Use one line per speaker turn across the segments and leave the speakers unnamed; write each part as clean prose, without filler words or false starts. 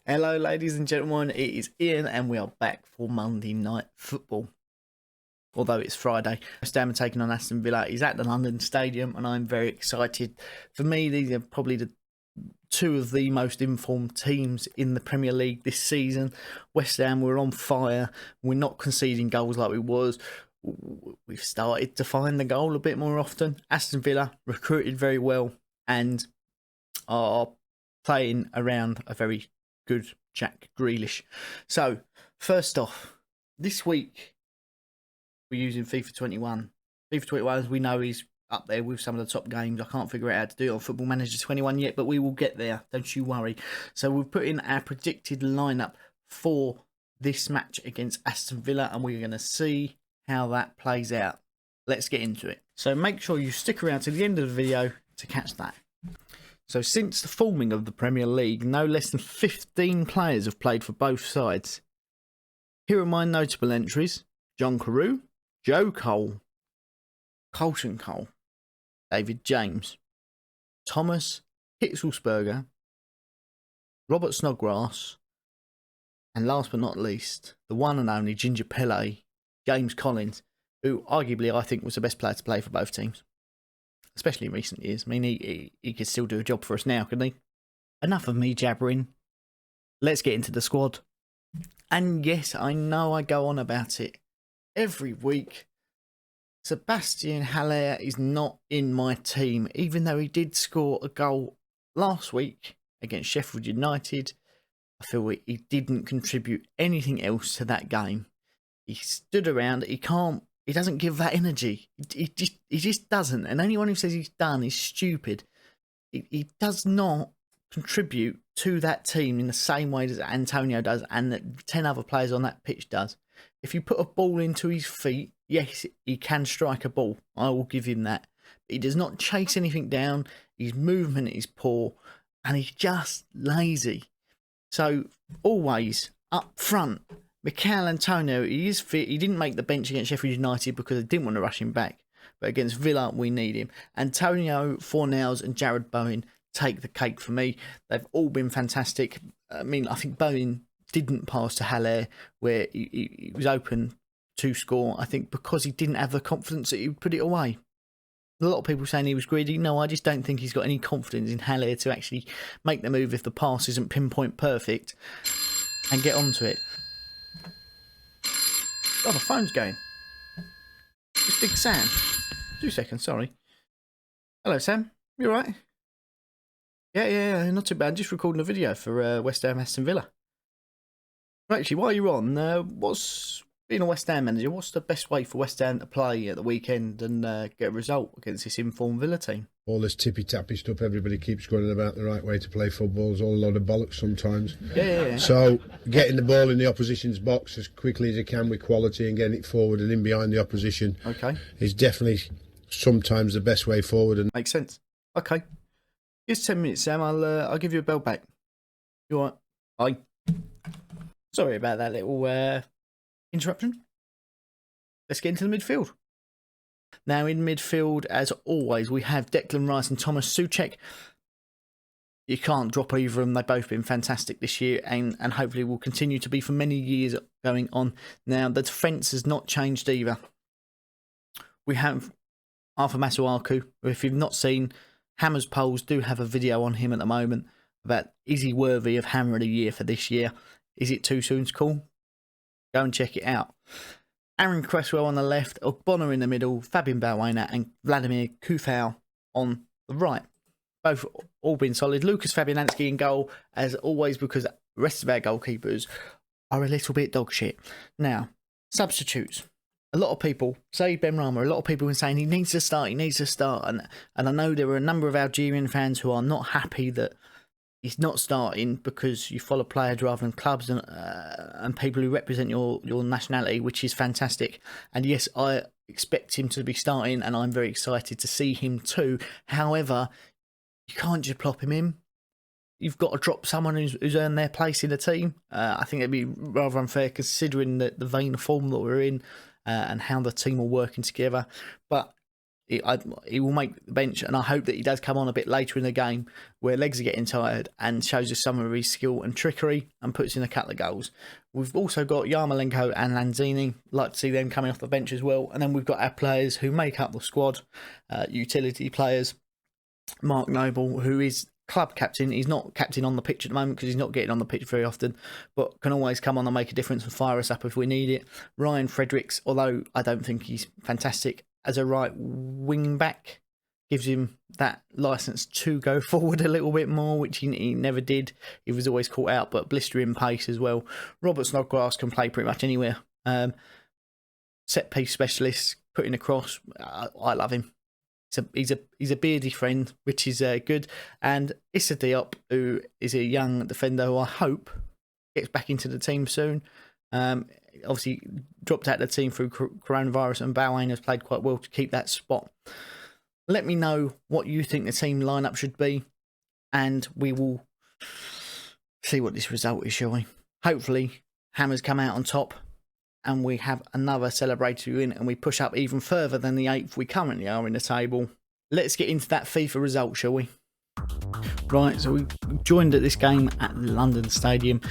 Hello, ladies and gentlemen, it is Ian, and we are back for Monday Night Football. Although it's Friday, West Ham are taking on Aston Villa. It's at the London Stadium, and I'm very excited. For me, these are probably the two of the most informed teams in the Premier League this season. West Ham, we're on fire. We're not conceding goals like we was. We've started to find the goal a bit more often. Aston Villa recruited very well and are playing around a very good Jack Grealish. So, first off, this week we're using FIFA 21. FIFA 21, as we know, is up there with some of the top games. I can't figure out how to do it on Football Manager 21 yet, but we will get there. Don't you worry. So we've put in our predicted lineup for this match against Aston Villa, and we're going to see how that plays out. Let's get into it. So make sure you stick around to the end of the video to catch that. So since the forming of the Premier League, no less than 15 players have played for both sides. Here are my notable entries: John Carew, Joe Cole, Colton Cole, David James, Thomas Hitzelsberger, Robert Snodgrass, and last but not least, the one and only Ginger Pele, James Collins, who arguably I think was the best player to play for both teams. Especially in recent years. I mean, he could still do a job for us now, couldn't he? Enough of me jabbering. Let's get into the squad. And yes, I know I go on about it every week. Sebastian Haller is not in my team, even though he did score a goal last week against Sheffield United. I feel he didn't contribute anything else to that game. He stood around. He doesn't give that energy. He just doesn't. And anyone who says he's done is stupid. He does not contribute to that team in the same way that Antonio does and that 10 other players on that pitch does. If you put a ball into his feet, yes, he can strike a ball. I will give him that. But he does not chase anything down. His movement is poor. And he's just lazy. So, always up front, Mikel Antonio, he is fit. He didn't make the bench against Sheffield United because they didn't want to rush him back. But against Villa, we need him. Antonio, Fornals and Jared Bowen take the cake for me. They've all been fantastic. I mean, I think Bowen didn't pass to Haller where he was open to score. I think because he didn't have the confidence that he would put it away. A lot of people saying he was greedy. No, I just don't think he's got any confidence in Haller to actually make the move if the pass isn't pinpoint perfect and get onto it. Oh, the phone's going. It's Big Sam. 2 seconds, sorry. Hello, Sam. You alright? Yeah, not too bad. Just recording a video for West Ham Aston Villa. Actually, while you're on, being a West Ham manager, what's the best way for West Ham to play at the weekend and get a result against this informed Villa team?
All this tippy-tappy stuff everybody keeps going about the right way to play football is all a load of bollocks sometimes.
Yeah.
So getting the ball in the opposition's box as quickly as you can with quality and getting it forward and in behind the opposition is definitely sometimes the best way forward. And
makes sense. Okay. Here's 10 minutes, Sam. I'll give you a bell back. You all right? Bye. Sorry about that little interruption. Let's get into the midfield. Now in midfield, as always, we have Declan Rice and Thomas Souček. You can't drop either of them. They've both been fantastic this year and hopefully will continue to be for many years going on. Now, the defence has not changed either. We have Arthur Masuaku, who, if you've not seen, Hammers Polls do have a video on him at the moment about is he worthy of Hammer of the Year for this year? Is it too soon to call? Go and check it out. Aaron Cresswell on the left, Ogbonna in the middle, Fabian Balbuena and Vladimir Kufau on the right. Both all been solid. Lucas Fabianski in goal, as always, because the rest of our goalkeepers are a little bit dog shit. Now, substitutes. A lot of people say Ben Rama, a lot of people are saying he needs to start. And I know there are a number of Algerian fans who are not happy that he's not starting because you follow players rather than clubs and people who represent your nationality, which is fantastic. And yes, I expect him to be starting and I'm very excited to see him too. However, you can't just plop him in. You've got to drop someone who's earned their place in the team. I think it'd be rather unfair considering the vein of form that we're in and how the team are working together. But he will make the bench, and I hope that he does come on a bit later in the game where legs are getting tired and shows us some of his skill and trickery and puts in a couple of goals. We've also got Yarmolenko and Lanzini. Like to see them coming off the bench as well. And then we've got our players who make up the squad, utility players. Mark Noble, who is club captain. He's not captain on the pitch at the moment because he's not getting on the pitch very often, but can always come on and make a difference and fire us up if we need it. Ryan Fredericks, although I don't think he's fantastic as a right wing back, gives him that licence to go forward a little bit more, which he never did. He was always caught out, but blistering pace as well. Robert Snodgrass can play pretty much anywhere. Set piece specialist, putting across. I love him. He's a beardy friend, which is good. And Issa Diop, who is a young defender who I hope gets back into the team soon. Obviously dropped out of the team through coronavirus, and Bowen has played quite well to keep that spot. Let me know what you think the team lineup should be, and we will see what this result is, shall we? Hopefully, Hammers come out on top, and we have another celebratory win, and we push up even further than the 8th we currently are in the table. Let's get into that FIFA result, shall we? Right, so we joined at this game at the London Stadium,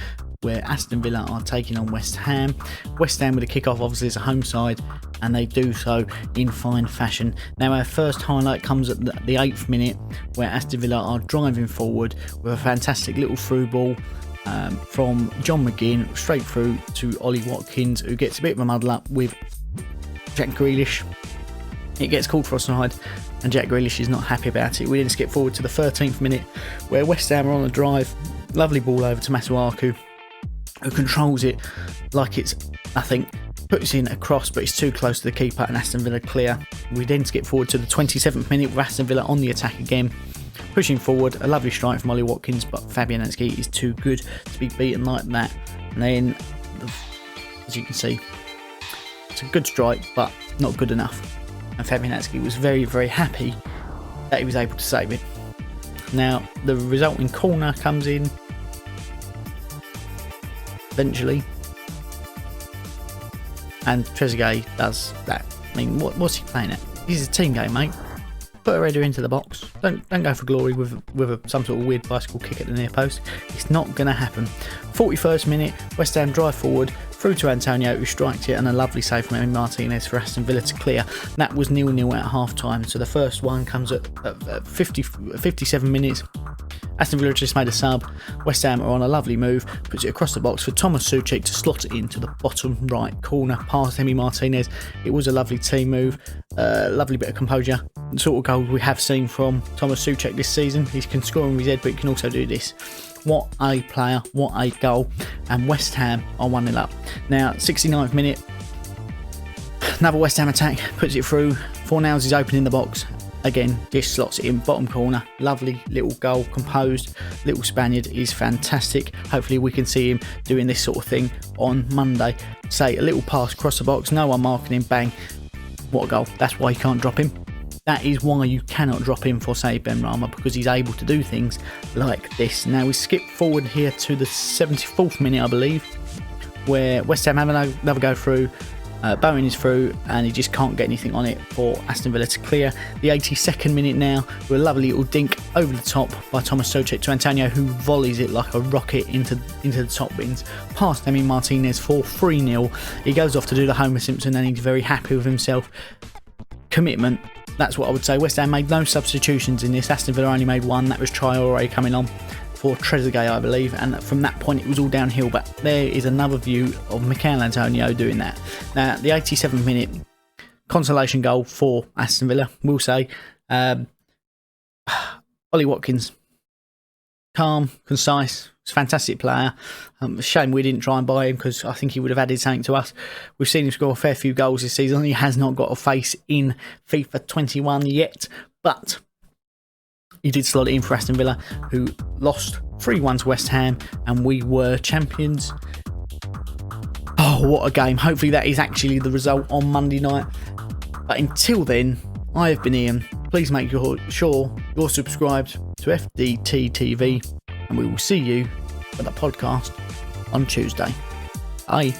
where Aston Villa are taking on West Ham. West Ham with a kick-off, obviously, as a home side, and they do so in fine fashion. Now, our first highlight comes at the 8th minute, where Aston Villa are driving forward with a fantastic little through ball from John McGinn straight through to Ollie Watkins, who gets a bit of a muddle up with Jack Grealish. It gets called for offside, and Jack Grealish is not happy about it. We then skip forward to the 13th minute, where West Ham are on a drive. Lovely ball over to Masuaku, who controls it like it's nothing, puts in a cross, but it's too close to the keeper, and Aston Villa clear. We then skip forward to the 27th minute with Aston Villa on the attack again, pushing forward. A lovely strike from Ollie Watkins, but Fabianski is too good to be beaten like that. And then, as you can see, it's a good strike, but not good enough. And Fabianski was very, very happy that he was able to save it. Now, the resulting corner comes in eventually, and Trezeguet does that. I mean, what's he playing at? This is a team game, mate. Put a header into the box. Don't go for glory with some sort of weird bicycle kick at the near post. It's not going to happen. 41st minute, West Ham drive forward through to Antonio, who strikes it, and a lovely save from Emi Martinez for Aston Villa to clear. That was 0-0 at half time, so the first one comes at 57 minutes. Aston Villa just made a sub. West Ham are on a lovely move, puts it across the box for Thomas Souček to slot it into the bottom right corner past Emi Martinez. It was a lovely team move, lovely bit of composure. The sort of goal we have seen from Thomas Souček this season. He can score with his head, but he can also do this. What a player, what a goal. And West Ham are 1-0 up. Now, 69th minute, another West Ham attack, puts it through. Fornals is open in the box. Again, just slots it in, bottom corner. Lovely little goal, composed. Little Spaniard is fantastic. Hopefully we can see him doing this sort of thing on Monday. Say, a little pass across the box, no one marking him, bang. What a goal. That's why you can't drop him. That is why you cannot drop him for, say, Benrahma, because he's able to do things like this. Now, we skip forward here to the 74th minute, I believe, where West Ham have another go through. Bowen is through, and he just can't get anything on it for Aston Villa to clear. The 82nd minute now, with a lovely little dink over the top by Thomas Souček to Antonio, who volleys it like a rocket into the top bins, past Emi Martinez for 3-0. He goes off to do the Homer Simpson, and he's very happy with himself. Commitment. That's what I would say. West Ham made no substitutions in this. Aston Villa only made one. That was Traore coming on for Trezeguet, I believe. And from that point, it was all downhill. But there is another view of Mikel Antonio doing that. Now, the 87th minute consolation goal for Aston Villa, we'll say. Ollie Watkins. Calm, concise. He's a fantastic player. Shame we didn't try and buy him, because I think he would have added something to us. We've seen him score a fair few goals this season. He has not got a face in FIFA 21 yet, but he did slot it in for Aston Villa, who lost 3-1 to West Ham, and we were champions. Oh, what a game. Hopefully that is actually the result on Monday night. But until then, I have been Ian. Please make sure you're subscribed to FDT-TV, and we will see you for the podcast on Tuesday. Bye.